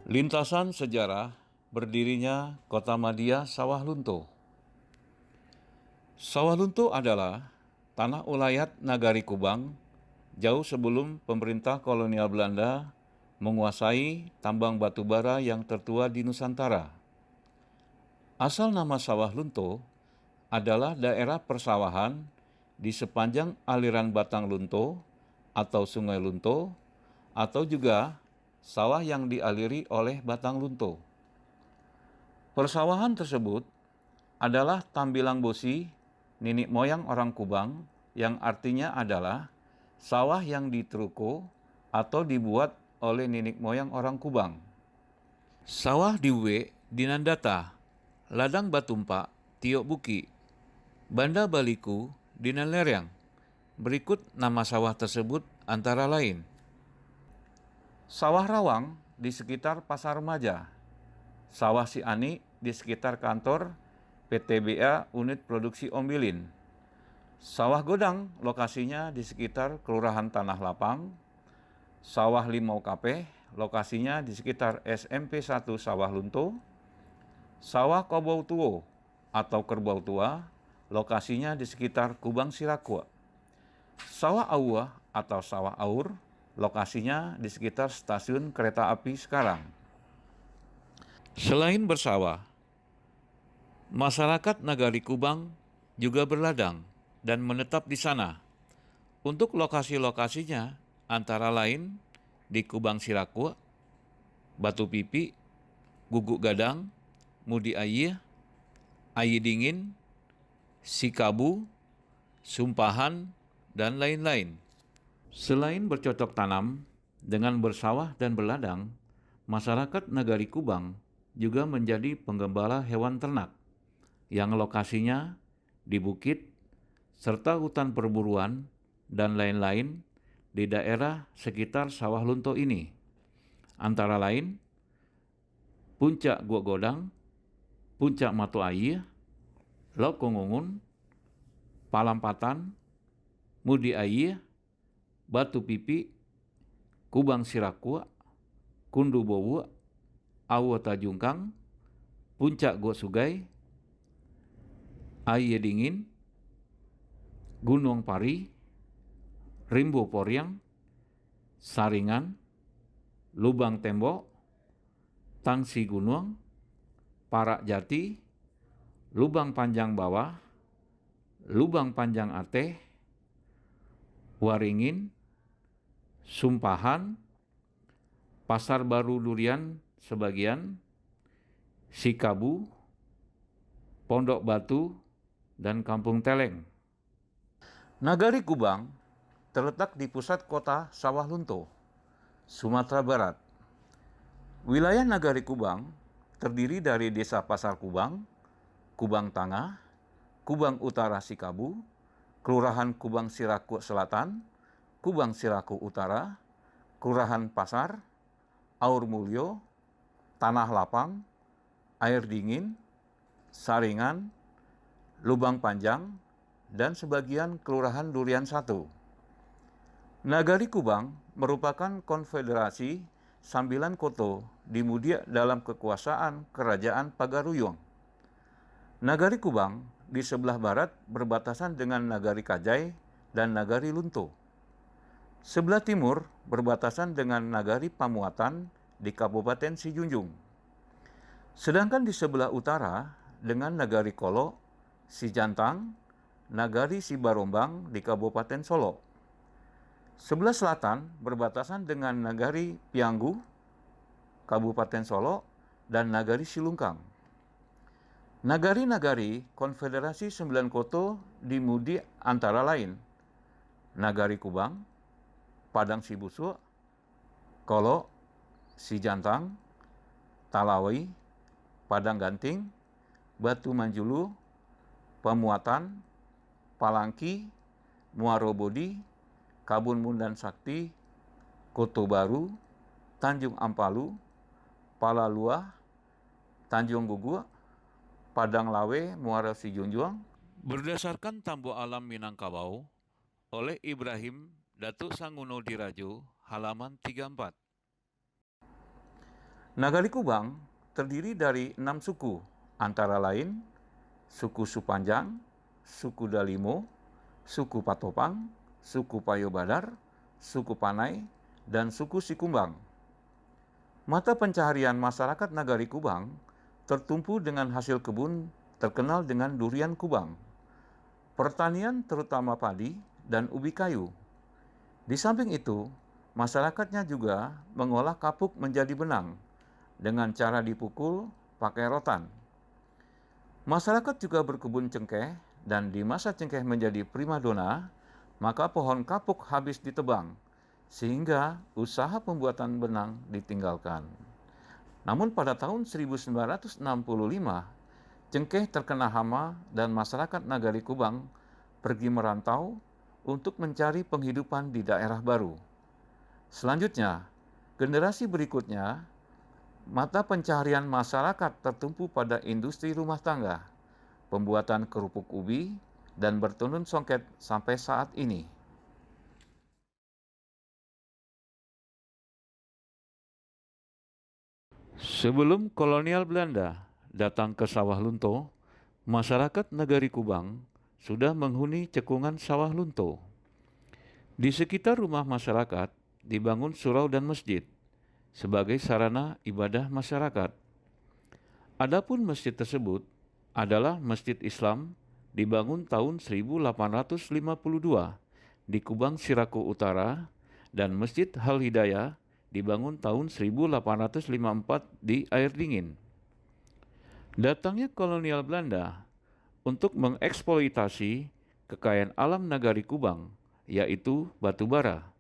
Lintasan sejarah berdirinya Kota Madia Sawah Lunto. Sawah Lunto adalah tanah ulayat Nagari Kubang jauh sebelum pemerintah kolonial Belanda menguasai tambang batu bara yang tertua di Nusantara. Asal nama Sawah Lunto adalah daerah persawahan di sepanjang aliran Batang Lunto atau Sungai Lunto, atau juga sawah yang dialiri oleh Batang Lunto. Persawahan tersebut adalah tambilang bosi nenek moyang orang Kubang, yang artinya adalah sawah yang diteruko atau dibuat oleh nenek moyang orang Kubang. Sawah diwe dinandata, ladang batumpa tiok buki, banda baliku dinan lereng. Berikut nama sawah tersebut antara lain: Sawah Rawang di sekitar Pasar Remaja, Sawah Si Ani di sekitar kantor PTBA Unit Produksi Ombilin, Sawah Godang lokasinya di sekitar Kelurahan Tanah Lapang, Sawah Limau Kapeh lokasinya di sekitar SMP 1 Sawah Lunto, Sawah Kobau Tuo atau Kerbau Tua lokasinya di sekitar Kubang Sirakua, Sawah Aua atau Sawah Aur lokasinya di sekitar stasiun kereta api sekarang. Selain bersawah, masyarakat Nagari Kubang juga berladang dan menetap di sana. Untuk lokasi-lokasinya antara lain di Kubang Sirakua, Batu Pipi, Guguk Gadang, Mudi Ayi, Ayi Dingin, Sikabu, Sumpahan, dan lain-lain. Selain bercocok tanam dengan bersawah dan berladang, masyarakat Nagari Kubang juga menjadi penggembala hewan ternak yang lokasinya di bukit serta hutan perburuan dan lain-lain di daerah sekitar Sawah Lunto ini. Antara lain Puncak Gua Godang, Puncak Matu Ayi, Lok Kongungun, Palampatan, Mudi Ayi, Batu Pipi, Kubang Sirakua, Kundu Bowu, Awo Tajungkang, Puncak Gua Sugai, Aye Dingin, Gunung Pari, Rimbo Poryang, Saringan, Lubang Tembok, Tangsi Gunung, Parak Jati, Lubang Panjang Bawah, Lubang Panjang Ateh, Waringin, Sumpahan, Pasar Baru Durian sebagian, Sikabu, Pondok Batu, dan Kampung Teleng. Nagari Kubang terletak di pusat kota Sawah Lunto, Sumatera Barat. Wilayah Nagari Kubang terdiri dari Desa Pasar Kubang, Kubang Tengah, Kubang Utara Sikabu, Kelurahan Kubang Siraku Selatan, Kubang Siraku Utara, Kelurahan Pasar, Aur Mulyo, Tanah Lapang, Air Dingin, Saringan, Lubang Panjang, dan sebagian Kelurahan Durian 1. Nagari Kubang merupakan konfederasi sambilan koto di Mudia dalam kekuasaan Kerajaan Pagaruyung. Nagari Kubang di sebelah barat berbatasan dengan Nagari Kajai dan Nagari Lunto. Sebelah timur berbatasan dengan Nagari Pamuatan di Kabupaten Sijunjung. Sedangkan di sebelah utara dengan Nagari Kolo, Sijantang, Nagari Sibarombang di Kabupaten Solo. Sebelah selatan berbatasan dengan Nagari Pianggu, Kabupaten Solo, dan Nagari Silungkang. Nagari-nagari Konfederasi Sembilan Koto dimudi antara lain Nagari Kubang, Padang Sibusu, Kolo, Sijantang, Talawi, Padang Ganting, Batu Manjulu, Pamuatan, Palangki, Muarobodi, Kabun Mundan Sakti, Koto Baru, Tanjung Ampalu, Palalua, Tanjung Gugu, Padang Lawe, Muara Sijunjuang, berdasarkan Tambo Alam Minangkabau oleh Ibrahim Datuk Sanguno Dirajo, halaman 34. Nagari Kubang terdiri dari 6 suku, antara lain suku Supanjang, suku Dalimo, suku Patopang, suku Payobadar, suku Panai, dan suku Sikumbang. Mata pencaharian masyarakat Nagari Kubang tertumpu dengan hasil kebun terkenal dengan durian kubang, pertanian terutama padi dan ubi kayu. Di samping itu, masyarakatnya juga mengolah kapuk menjadi benang dengan cara dipukul pakai rotan. Masyarakat juga berkebun cengkeh, dan di masa cengkeh menjadi primadona, maka pohon kapuk habis ditebang, sehingga usaha pembuatan benang ditinggalkan. Namun pada tahun 1965, cengkeh terkena hama dan masyarakat Nagari Kubang pergi merantau untuk mencari penghidupan di daerah baru. Selanjutnya, generasi berikutnya, mata pencaharian masyarakat tertumpu pada industri rumah tangga, pembuatan kerupuk ubi, dan bertenun songket sampai saat ini. Sebelum kolonial Belanda datang ke Sawah Lunto, masyarakat Nagari Kubang sudah menghuni cekungan Sawah Lunto. Di sekitar rumah masyarakat dibangun surau dan masjid sebagai sarana ibadah masyarakat. Adapun masjid tersebut adalah Masjid Islam dibangun tahun 1852 di Kubang Sirako Utara, dan Masjid Hal Hidayah dibangun tahun 1854 di Air Dingin. Datangnya kolonial Belanda untuk mengeksploitasi kekayaan alam Nagari Kubang, yaitu batu bara.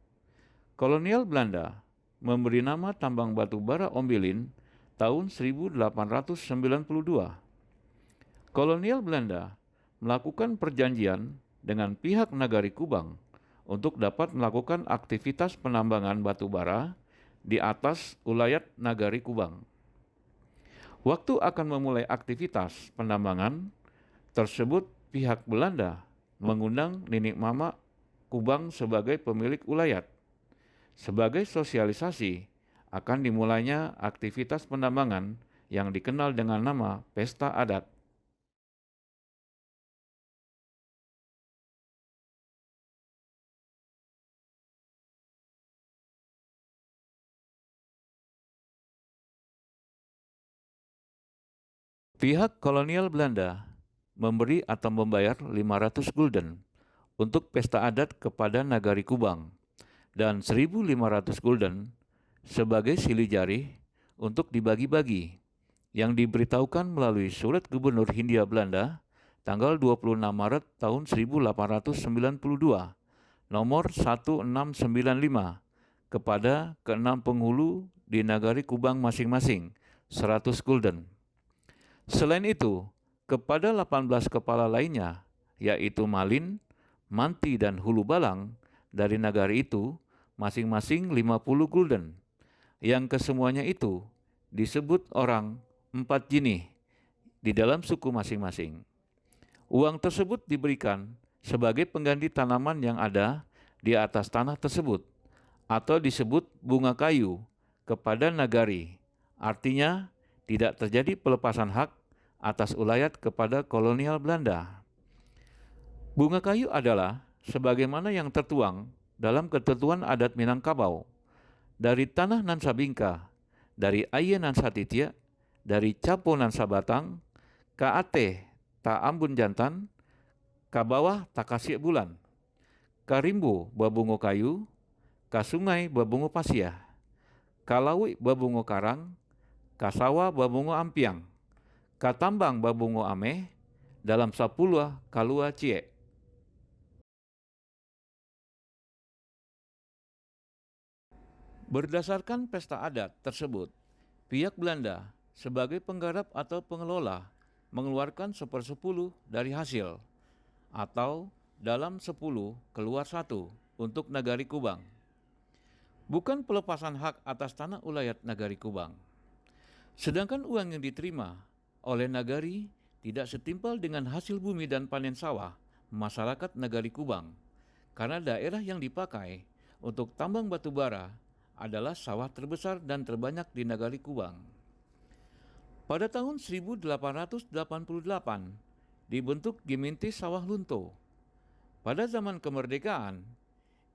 Kolonial Belanda memberi nama tambang batu bara Ombilin tahun 1892. Kolonial Belanda melakukan perjanjian dengan pihak Nagari Kubang untuk dapat melakukan aktivitas penambangan batu bara di atas ulayat Nagari Kubang. Waktu akan memulai aktivitas penambangan tersebut, pihak Belanda mengundang Ninik Mama Kubang sebagai pemilik ulayat. Sebagai sosialisasi akan dimulainya aktivitas penambangan yang dikenal dengan nama Pesta Adat. Pihak kolonial Belanda memberi atau membayar 500 gulden untuk pesta adat kepada Nagari Kubang dan 1.500 gulden sebagai silih jari untuk dibagi-bagi, yang diberitahukan melalui surat Gubernur Hindia Belanda tanggal 26 Maret tahun 1892 nomor 1695 kepada keenam penghulu di Nagari Kubang masing-masing 100 gulden. Selain itu, kepada 18 kepala lainnya, yaitu Malin, Manti, dan Hulu Balang dari nagari itu, masing-masing 50 gulden, yang kesemuanya itu disebut orang 4 jinih di dalam suku masing-masing. Uang tersebut diberikan sebagai pengganti tanaman yang ada di atas tanah tersebut, atau disebut bunga kayu, kepada nagari. Artinya, tidak terjadi pelepasan hak atas ulayat kepada kolonial Belanda. Bunga kayu adalah sebagaimana yang tertuang dalam ketentuan adat Minangkabau, dari tanah nan Sabingka, dari Aye nan Satitia, dari Capo nan Sabatang, ka ate ta ambun jantan, ka bawah ta kasih bulan, ka rimbo babungo kayu, ka sungai babungo pasiah, ka lawi babungo karang, ka sawa babungo ampiang, Katambang babungo ame dalam 10 kalua cie. Berdasarkan pesta adat tersebut, pihak Belanda sebagai penggarap atau pengelola mengeluarkan 1/10 dari hasil atau dalam 10 keluar 1 untuk Nagari Kubang. Bukan pelepasan hak atas tanah ulayat Nagari Kubang. Sedangkan uang yang diterima oleh Nagari tidak setimpal dengan hasil bumi dan panen sawah masyarakat Nagari Kubang, karena daerah yang dipakai untuk tambang batu bara adalah sawah terbesar dan terbanyak di Nagari Kubang. Pada tahun 1888 dibentuk Gemeente Sawah Lunto. Pada zaman kemerdekaan,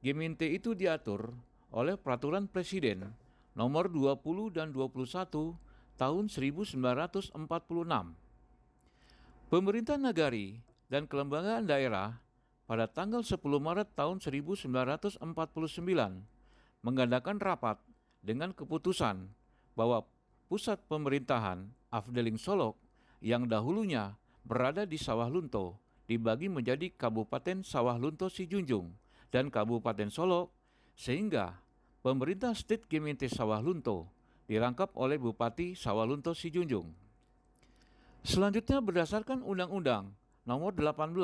Gemeente itu diatur oleh Peraturan Presiden nomor 20 dan 21 tahun 1946. Pemerintah Nagari dan kelembagaan daerah pada tanggal 10 Maret tahun 1949 mengadakan rapat dengan keputusan bahwa pusat pemerintahan Afdeling Solok yang dahulunya berada di Sawah Lunto dibagi menjadi Kabupaten Sawah Lunto Sijunjung dan Kabupaten Solok, sehingga pemerintah State Gemeente Sawah Lunto dirangkap oleh Bupati Sawah Lunto Sijunjung. Selanjutnya berdasarkan Undang-Undang Nomor 18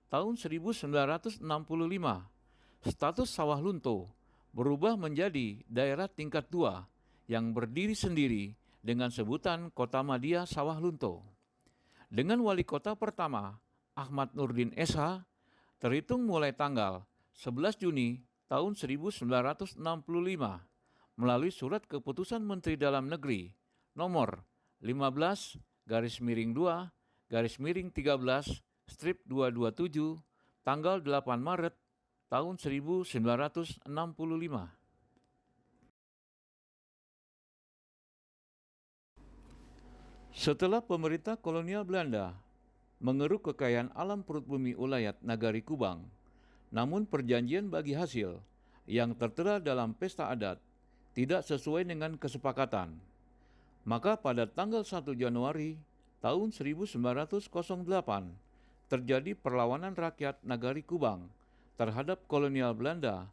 Tahun 1965, status Sawah Lunto berubah menjadi daerah tingkat 2 yang berdiri sendiri dengan sebutan Kota Madia Sawah Lunto. Dengan wali kota pertama Ahmad Nurdin SH terhitung mulai tanggal 11 Juni tahun 1965 melalui surat keputusan Menteri Dalam Negeri nomor 15-2/13/227 tanggal 8 Maret tahun 1965. Setelah pemerintah kolonial Belanda mengeruk kekayaan alam perut bumi ulayat Nagari Kubang, namun perjanjian bagi hasil yang tertera dalam pesta adat tidak sesuai dengan kesepakatan, maka pada tanggal 1 Januari tahun 1908 terjadi perlawanan rakyat Nagari Kubang terhadap kolonial Belanda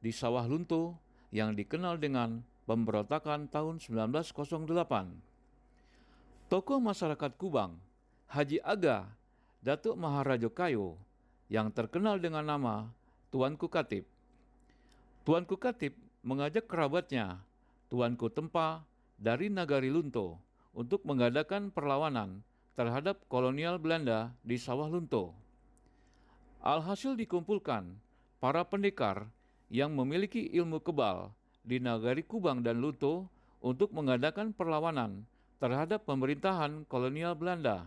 di Sawah Lunto yang dikenal dengan pemberontakan tahun 1908. Tokoh masyarakat Kubang, Haji Aga Datuk Maharajo Kayo, yang terkenal dengan nama Tuanku Katip. Tuanku Katip mengajak kerabatnya, Tuanku Tempa dari Nagari Lunto, untuk mengadakan perlawanan terhadap kolonial Belanda di Sawah Lunto. Alhasil dikumpulkan para pendekar yang memiliki ilmu kebal di Nagari Kubang dan Lunto untuk mengadakan perlawanan terhadap pemerintahan kolonial Belanda.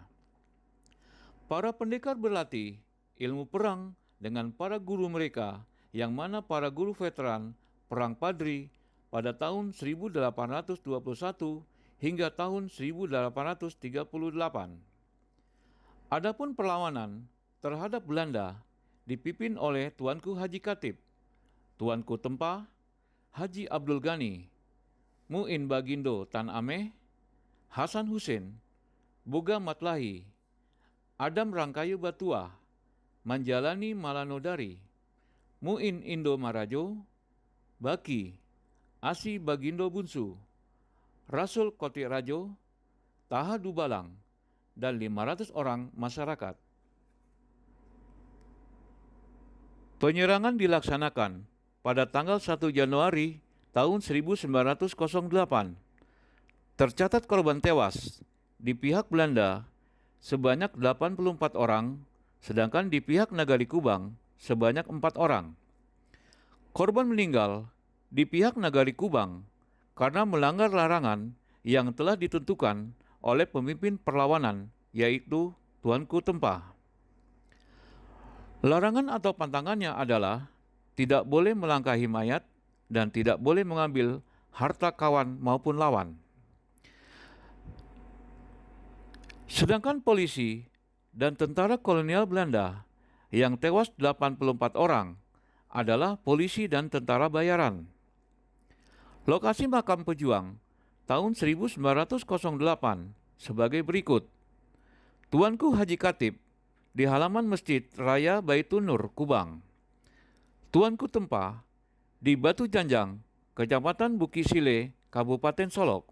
Para pendekar berlatih ilmu perang dengan para guru mereka, yang mana para guru veteran Perang Padri pada tahun 1821 hingga tahun 1838. Adapun perlawanan terhadap Belanda dipimpin oleh Tuanku Haji Katip, Tuanku Tempa, Haji Abdul Ghani, Muin Bagindo Tan Ameh, Hasan Hussein, Boga Matlahi, Adam Rangkayu Batua, Manjalani Malanodari, Muin Indo Marajo, Baki, Asi Bagindo Bunsu, Rasul Koti Rajo, Taha Dubalang, dan 500 orang masyarakat. Penyerangan dilaksanakan pada tanggal 1 Januari tahun 1908. Tercatat korban tewas di pihak Belanda sebanyak 84 orang, sedangkan di pihak Nagari Kubang sebanyak 4 orang. Korban meninggal di pihak Nagari Kubang karena melanggar larangan yang telah ditentukan oleh pemimpin perlawanan, yaitu Tuanku Tempa. Larangan atau pantangannya adalah tidak boleh melangkahi mayat dan tidak boleh mengambil harta kawan maupun lawan. Sedangkan polisi dan tentara kolonial Belanda yang tewas 84 orang adalah polisi dan tentara bayaran. Lokasi makam pejuang tahun 1908 sebagai berikut. Tuanku Haji Khatib di halaman Masjid Raya Baitun Nur, Kubang. Tuanku Tempah di Batu Janjang, Kecamatan Bukit Sile, Kabupaten Solok.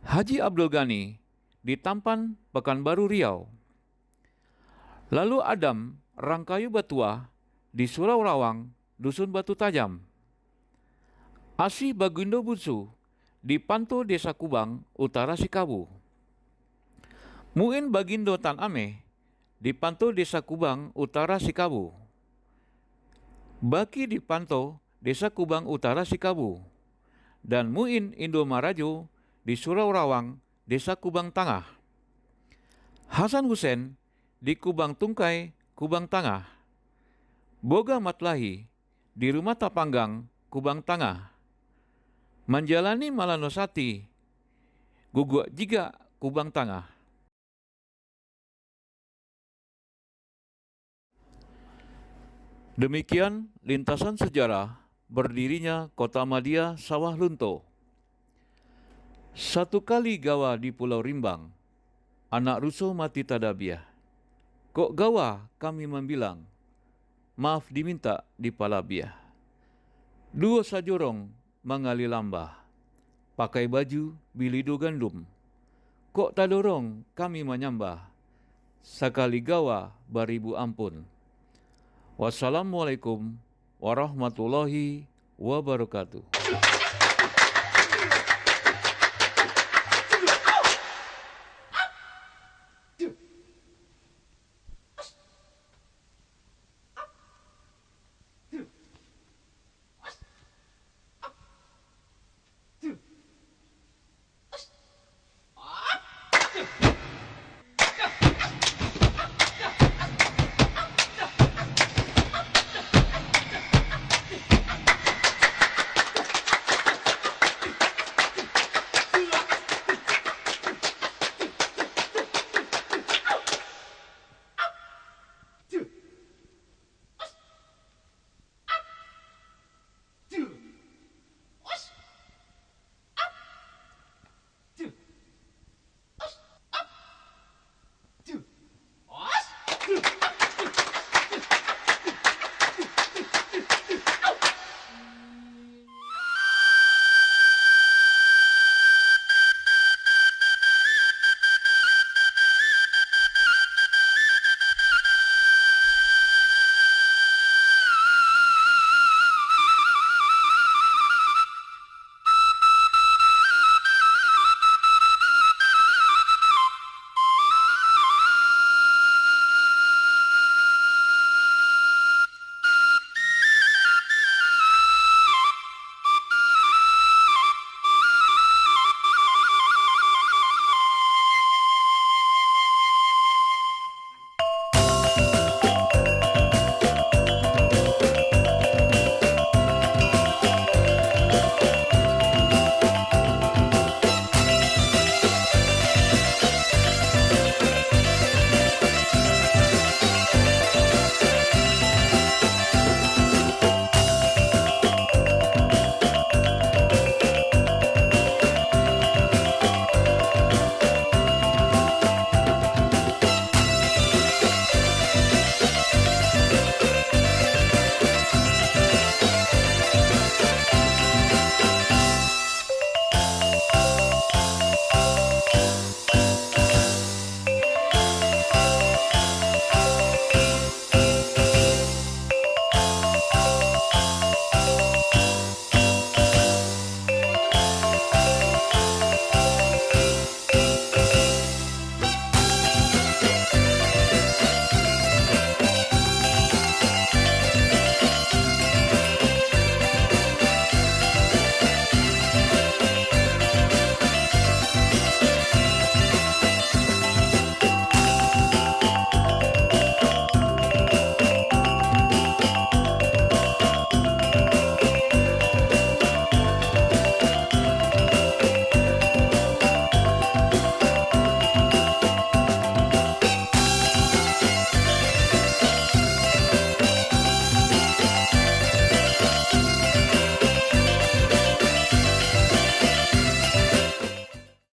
Haji Abdul Ghani di Tampan, Pekanbaru, Riau. Lalu Adam Rangkayu Batua di Surau Rawang, Dusun Batu Tajam. Asih Bagindo Bunsu di Panto, Desa Kubang, Utara Sikabu. Muin Bagindo Tan Ame di Panto, Desa Kubang, Utara Sikabu. Baki di Panto, Desa Kubang, Utara Sikabu. Dan Muin Indo Marajo di Surau Rawang, Desa Kubang Tengah. Hasan Hussein di Kubang Tungkai, Kubang Tengah. Boga Matlahi di Rumah Tapanggang, Kubang Tengah. Manjalani Malanosati, Guguk Jiga, Kubang Tengah. Demikian lintasan sejarah berdirinya Kota Madia Sawah Lunto. Satu kali gawa di Pulau Rimbang, anak rusuh mati tadabiah. Kok gawa kami membilang, maaf diminta di palabiah. Dua sajorong mengali lambah, pakai baju bilido gandum. Kok tadorong kami menyambah, sekali gawa baribu ampun. Wassalamualaikum warahmatullahi wabarakatuh.